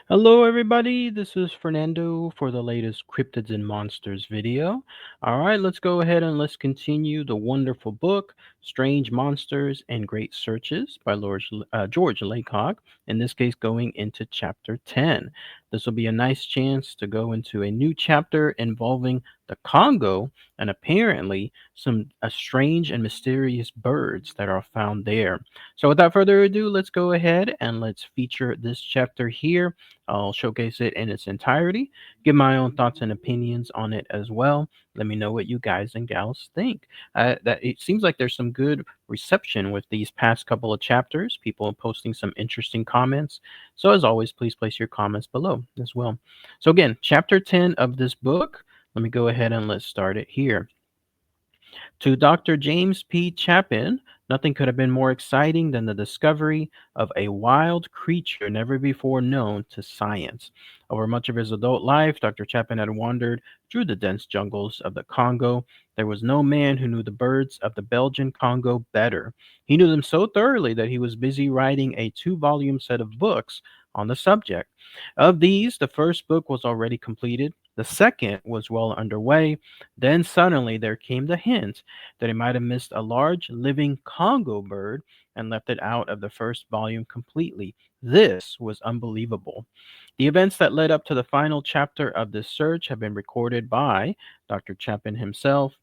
Hello, everybody. This is Fernando for the latest Cryptids and Monsters video. All right, let's go ahead and let's continue the wonderful book, Strange Monsters and Great Searches by George Laycock. In this case, going into chapter 10. This will be a nice chance to go into a new chapter involving the Congo and apparently some strange and mysterious birds that are found there. So, without further ado, let's go ahead and let's feature this chapter here. I'll showcase it in its entirety, give my own thoughts and opinions on it as well. Let me know what you guys and gals think. That it seems like there's some good reception with these past couple of chapters. People posting some interesting comments. So as always, please place your comments below as well. So again, chapter 10 of this book. Let me go ahead and let's start it here. To Dr. James P. Chapin, nothing could have been more exciting than the discovery of a wild creature never before known to science. Over much of his adult life, Dr. Chapin had wandered through the dense jungles of the Congo. There was no man who knew the birds of the Belgian Congo better. He knew them so thoroughly that he was busy writing a two-volume set of books on the subject. Of these, the first book was already completed. The second was well underway. Then suddenly there came the hint that he might have missed a large living Congo bird and left it out of the first volume completely. This was unbelievable. The events that led up to the final chapter of this search have been recorded by Dr. Chapin himself.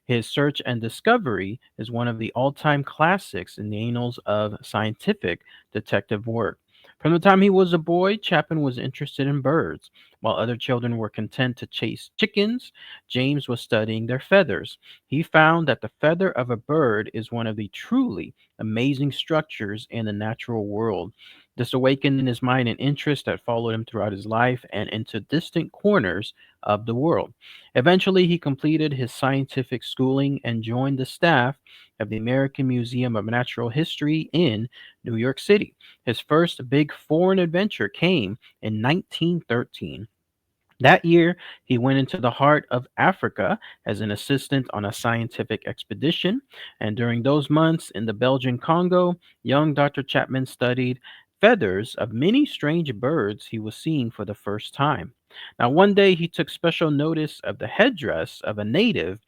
His search and discovery is one of the all time classics in the annals of scientific detective work. From the time he was a boy, Chapin was interested in birds. While other children were content to chase chickens, James was studying their feathers. He found that the feather of a bird is one of the truly amazing structures in the natural world. This awakened in his mind an interest that followed him throughout his life and into distant corners of the world. Eventually, he completed his scientific schooling and joined the staff of the American Museum of Natural History in New York City. His first big foreign adventure came in 1913. That year, he went into the heart of Africa as an assistant on a scientific expedition. And during those months in the Belgian Congo, young Dr. Chapman studied feathers of many strange birds he was seeing for the first time. Now, one day he took special notice of the headdress of a native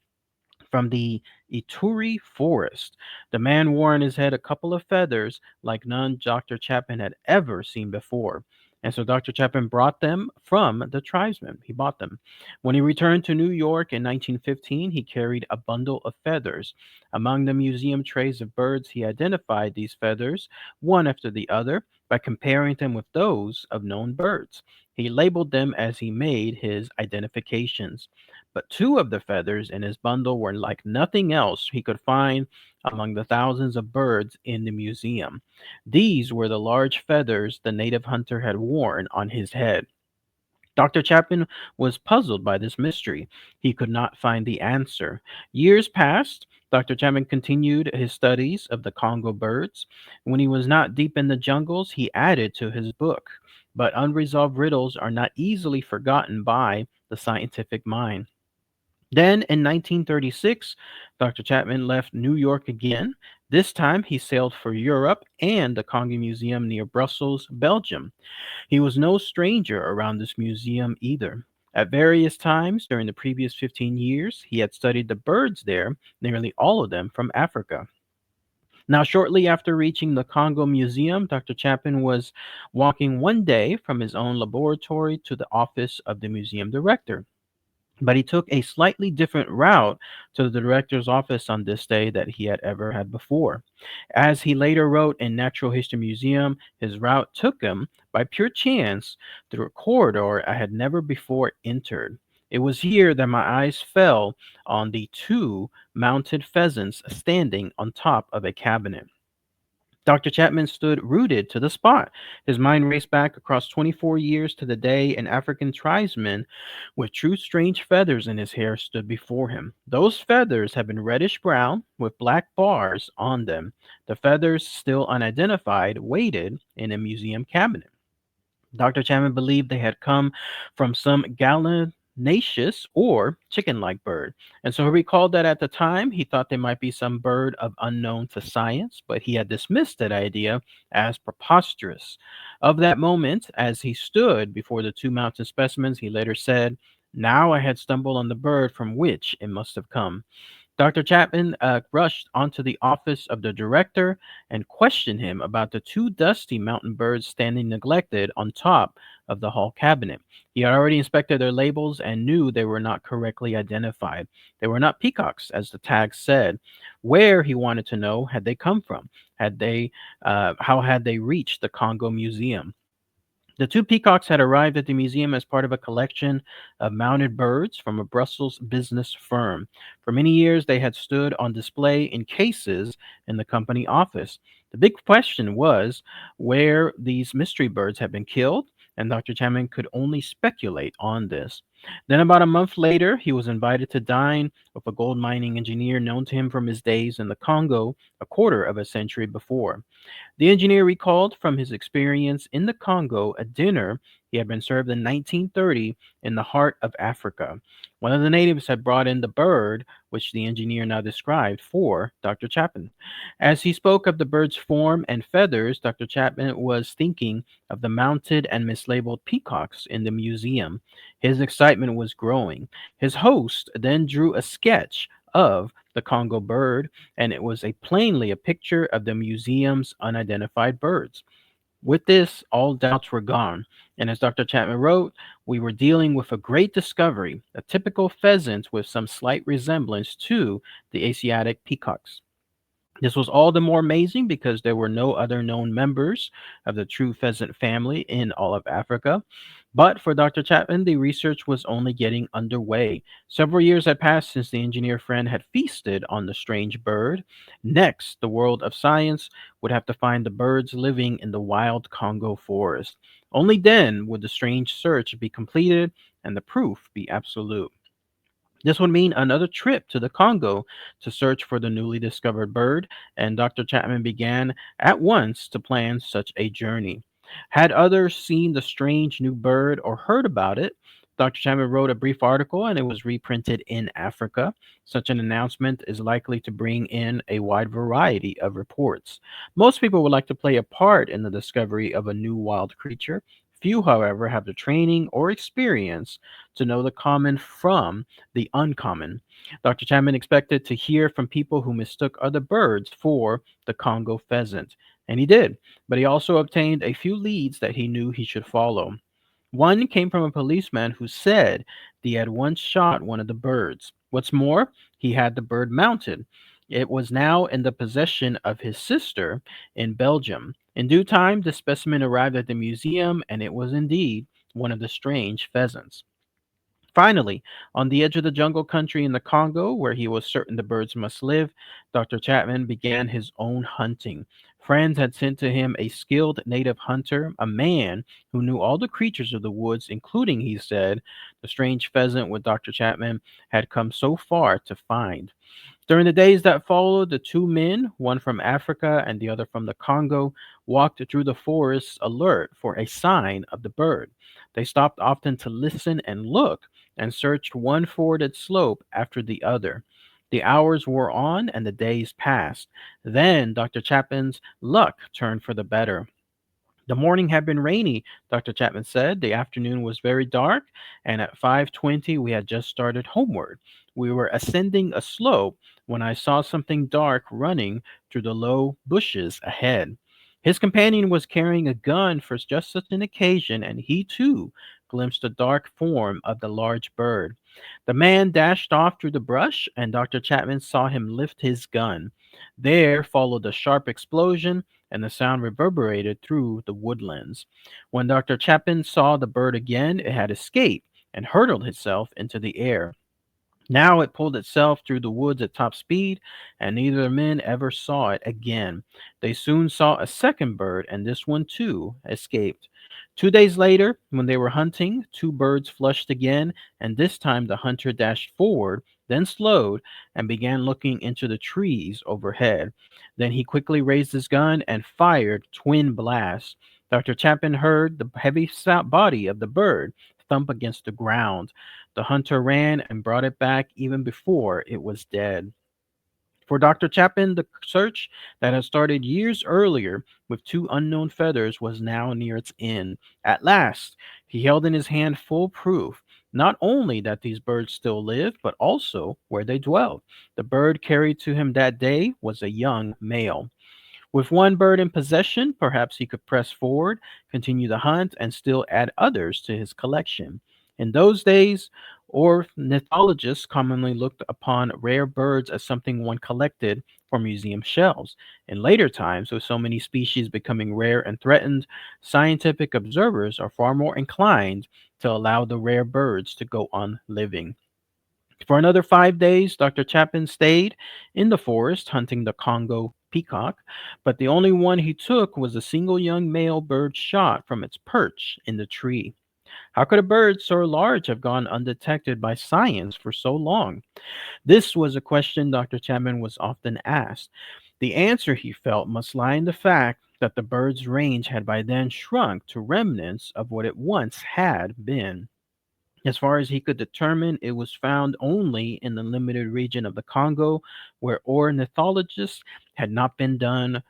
from the Ituri forest. The man wore on his head a couple of feathers like none Dr. Chapman had ever seen before. And so Dr. Chapman brought them from the tribesmen. He bought them. When he returned to New York in 1915, he carried a bundle of feathers. Among the museum trays of birds, he identified these feathers, one after the other, by comparing them with those of known birds. He labeled them as he made his identifications. But two of the feathers in his bundle were like nothing else he could find among the thousands of birds in the museum. These were the large feathers the native hunter had worn on his head. Dr. Chapman was puzzled by this mystery. He could not find the answer. Years passed. Dr. Chapman continued his studies of the Congo birds. When he was not deep in the jungles, he added to his book. But unresolved riddles are not easily forgotten by the scientific mind. Then in 1936, Dr. Chapman left New York again. This time he sailed for Europe and the Congo Museum near Brussels, Belgium. He was no stranger around this museum either. At various times during the previous 15 years, he had studied the birds there, nearly all of them from Africa. Now, shortly after reaching the Congo Museum, Dr. Chapman was walking one day from his own laboratory to the office of the museum director. But he took a slightly different route to the director's office on this day that he had ever had before. As he later wrote in Natural History Museum, his route took him, by pure chance, through a corridor I had never before entered. It was here that my eyes fell on the two mounted pheasants standing on top of a cabinet. Dr. Chapman stood rooted to the spot. His mind raced back across 24 years to the day an African tribesman with true strange feathers in his hair stood before him. Those feathers had been reddish brown with black bars on them. The feathers, still unidentified, waited in a museum cabinet. Dr. Chapman believed they had come from some gallant carbonaceous or chicken-like bird. And so he recalled that at the time he thought they might be some bird of unknown to science, but he had dismissed that idea as preposterous. Of that moment, as he stood before the two mountain specimens, he later said, "Now I had stumbled on the bird from which it must have come." Dr. Chapman rushed onto the office of the director and questioned him about the two dusty mountain birds standing neglected on top of the hall cabinet. He had already inspected their labels and knew they were not correctly identified. They were not peacocks, as the tag said. Where, he wanted to know, had they come from? How had they reached the Congo Museum? The two peacocks had arrived at the museum as part of a collection of mounted birds from a Brussels business firm. For many years, they had stood on display in cases in the company office. The big question was where these mystery birds had been killed, and Dr. Chapman could only speculate on this. Then, about a month later, he was invited to dine with a gold mining engineer known to him from his days in the Congo a quarter of a century before. The engineer recalled from his experience in the Congo a dinner he had been served in 1930 in the heart of Africa. One of the natives had brought in the bird, which the engineer now described for Dr. Chapman. As he spoke of the bird's form and feathers, Dr. Chapman was thinking of the mounted and mislabeled peacocks in the museum. His excitement was growing. His host then drew a sketch of the Congo bird, and it was plainly a picture of the museum's unidentified birds. With this, all doubts were gone, and as Dr. Chapman wrote, we were dealing with a great discovery, a typical pheasant with some slight resemblance to the Asiatic peacocks. This was all the more amazing because there were no other known members of the true pheasant family in all of Africa. But for Dr. Chapman, the research was only getting underway. Several years had passed since the engineer friend had feasted on the strange bird. Next, the world of science would have to find the birds living in the wild Congo forest. Only then would the strange search be completed and the proof be absolute. This would mean another trip to the Congo to search for the newly discovered bird, and Dr. Chapman began at once to plan such a journey. Had others seen the strange new bird or heard about it, Dr. Chapman wrote a brief article and it was reprinted in Africa. Such an announcement is likely to bring in a wide variety of reports. Most people would like to play a part in the discovery of a new wild creature. Few, however, have the training or experience to know the common from the uncommon. Dr. Chapman expected to hear from people who mistook other birds for the Congo pheasant, and he did, but he also obtained a few leads that he knew he should follow. One came from a policeman who said he had once shot one of the birds. What's more, he had the bird mounted. It was now in the possession of his sister in Belgium. In due time, the specimen arrived at the museum, and it was indeed one of the strange pheasants. Finally, on the edge of the jungle country in the Congo, where he was certain the birds must live, Dr. Chapman began his own hunting. Friends had sent to him a skilled native hunter, a man who knew all the creatures of the woods, including, he said, the strange pheasant which Dr. Chapman had come so far to find. During the days that followed, the two men, one from Africa and the other from the Congo, walked through the forests alert for a sign of the bird. They stopped often to listen and look and searched one forded slope after the other. The hours wore on and the days passed. Then Dr. Chapman's luck turned for the better. The morning had been rainy, Dr. Chapman said. The afternoon was very dark, and at 5:20 we had just started homeward. We were ascending a slope when I saw something dark running through the low bushes ahead. His companion was carrying a gun for just such an occasion, and he too glimpsed the dark form of the large bird. The man dashed off through the brush, and Dr. Chapman saw him lift his gun. There followed a sharp explosion, and the sound reverberated through the woodlands. When Dr. Chapin saw the bird again, it had escaped and hurled itself into the air. Now it pulled itself through the woods at top speed, and neither men ever saw it again. They soon saw a second bird, and this one too escaped. 2 days later, when they were hunting, two birds flushed again, and this time the hunter dashed forward, then slowed, and began looking into the trees overhead. Then he quickly raised his gun and fired twin blasts. Dr. Chapin heard the heavy body of the bird thump against the ground. The hunter ran and brought it back even before it was dead. For Dr. Chapin, the search that had started years earlier with two unknown feathers was now near its end. At last, he held in his hand full proof, not only that these birds still lived, but also where they dwelled. The bird carried to him that day was a young male. With one bird in possession, perhaps he could press forward, continue the hunt, and still add others to his collection. In those days, ornithologists commonly looked upon rare birds as something one collected for museum shelves. In later times, with so many species becoming rare and threatened, scientific observers are far more inclined to allow the rare birds to go on living. For another 5 days, Dr. Chapin stayed in the forest hunting the Congo peacock, but the only one he took was a single young male bird shot from its perch in the tree. How could a bird so large have gone undetected by science for so long? This was a question Dr. Chapman was often asked. The answer, he felt, must lie in the fact that the bird's range had by then shrunk to remnants of what it once had been. As far as he could determine, it was found only in the limited region of the Congo, where ornithologists had not then done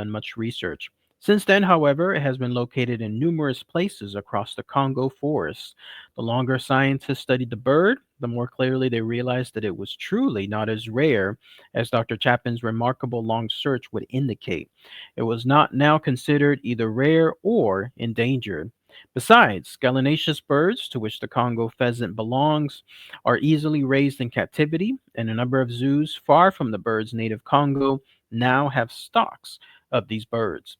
much research. Since then, however, it has been located in numerous places across the Congo forests. The longer scientists studied the bird, the more clearly they realized that it was truly not as rare as Dr. Chapin's remarkable long search would indicate. It was not now considered either rare or endangered. Besides, gallinaceous birds, to which the Congo pheasant belongs, are easily raised in captivity, and a number of zoos far from the bird's native Congo now have stocks of these birds.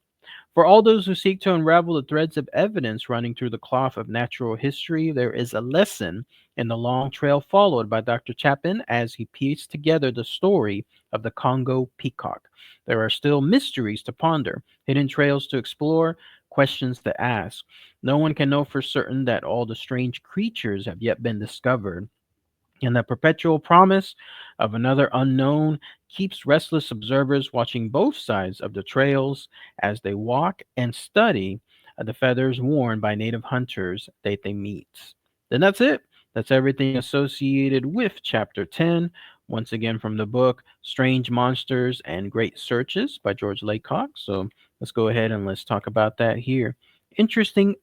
For all those who seek to unravel the threads of evidence running through the cloth of natural history, there is a lesson in the long trail followed by Dr. Chapin as he pieced together the story of the Congo peacock. There are still mysteries to ponder, hidden trails to explore, questions to ask. No one can know for certain that all the strange creatures have yet been discovered, and the perpetual promise of another unknown keeps restless observers watching both sides of the trails as they walk and study the feathers worn by native hunters that they meet. Then that's it. That's everything associated with Chapter 10. Once again, from the book Strange Monsters and Great Searches by George Laycock. So let's go ahead and let's talk about that here. Interesting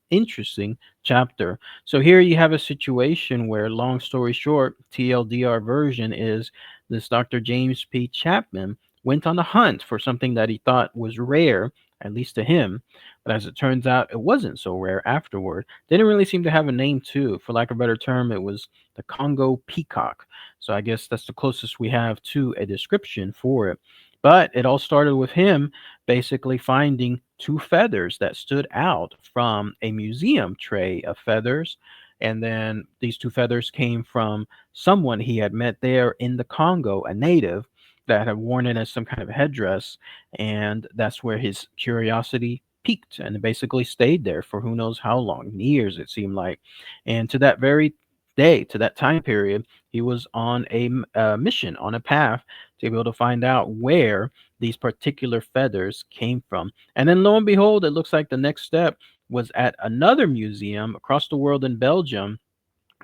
chapter. So here you have a situation where, long story short, TLDR version is this Dr. James P. Chapman went on a hunt for something that he thought was rare, at least to him. But as it turns out, it wasn't so rare afterward. Didn't really seem to have a name, too. For lack of a better term, it was the Congo peacock. So I guess that's the closest we have to a description for it. But it all started with him basically finding two feathers that stood out from a museum tray of feathers. And then these two feathers came from someone he had met there in the Congo, a native that had worn it as some kind of headdress. And that's where his curiosity peaked and it basically stayed there for who knows how long, years it seemed like. And to that very day, to that time period, he was on a mission, on a path to be able to find out where these particular feathers came from. And then lo and behold, it looks like the next step was at another museum across the world in Belgium.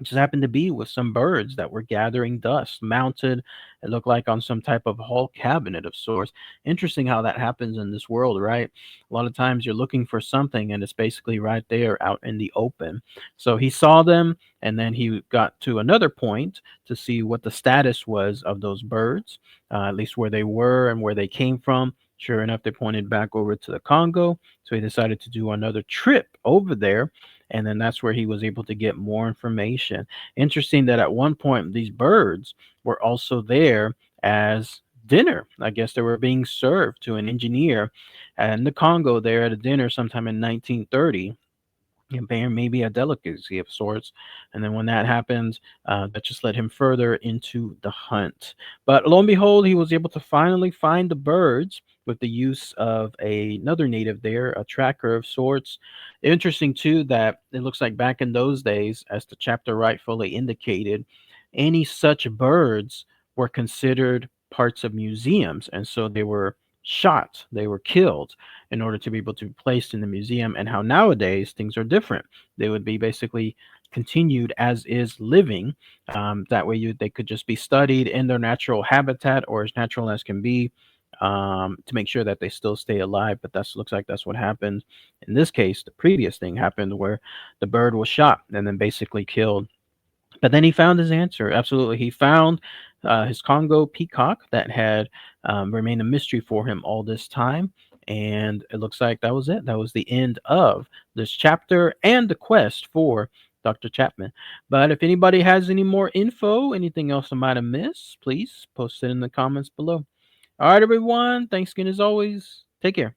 It just happened to be with some birds that were gathering dust, mounted, it looked like on some type of hall cabinet of sorts. Interesting how that happens in this world, right? A lot of times you're looking for something and it's basically right there out in the open. So he saw them and then he got to another point to see what the status was of those birds, at least where they were and where they came from. Sure enough, they pointed back over to the Congo. So he decided to do another trip over there. And then that's where he was able to get more information. Interesting that at one point, these birds were also there as dinner. I guess they were being served to an engineer in the Congo there at a dinner sometime in 1930, and maybe a delicacy of sorts. And then when that happened, that just led him further into the hunt. But lo and behold, he was able to finally find the birds with the use of another native there, a tracker of sorts. Interesting too that it looks like back in those days, as the chapter rightfully indicated, any such birds were considered parts of museums, and so they were shot, they were killed in order to be able to be placed in the museum, and how nowadays things are different. They would be basically continued as is living. That way, they could just be studied in their natural habitat or as natural as can be, to make sure that they still stay alive. But that's looks like that's what happened in this case. The previous thing happened where the bird was shot and then basically killed, but then he found his answer. Absolutely. He found his Congo peacock that had remained a mystery for him all this time. And it looks like that was it. That was the end of this chapter and the quest for Dr. Chapman. But if anybody has any more info, anything else I might have missed, please post it in the comments below. All right, everyone. Thanks again as always. Take care.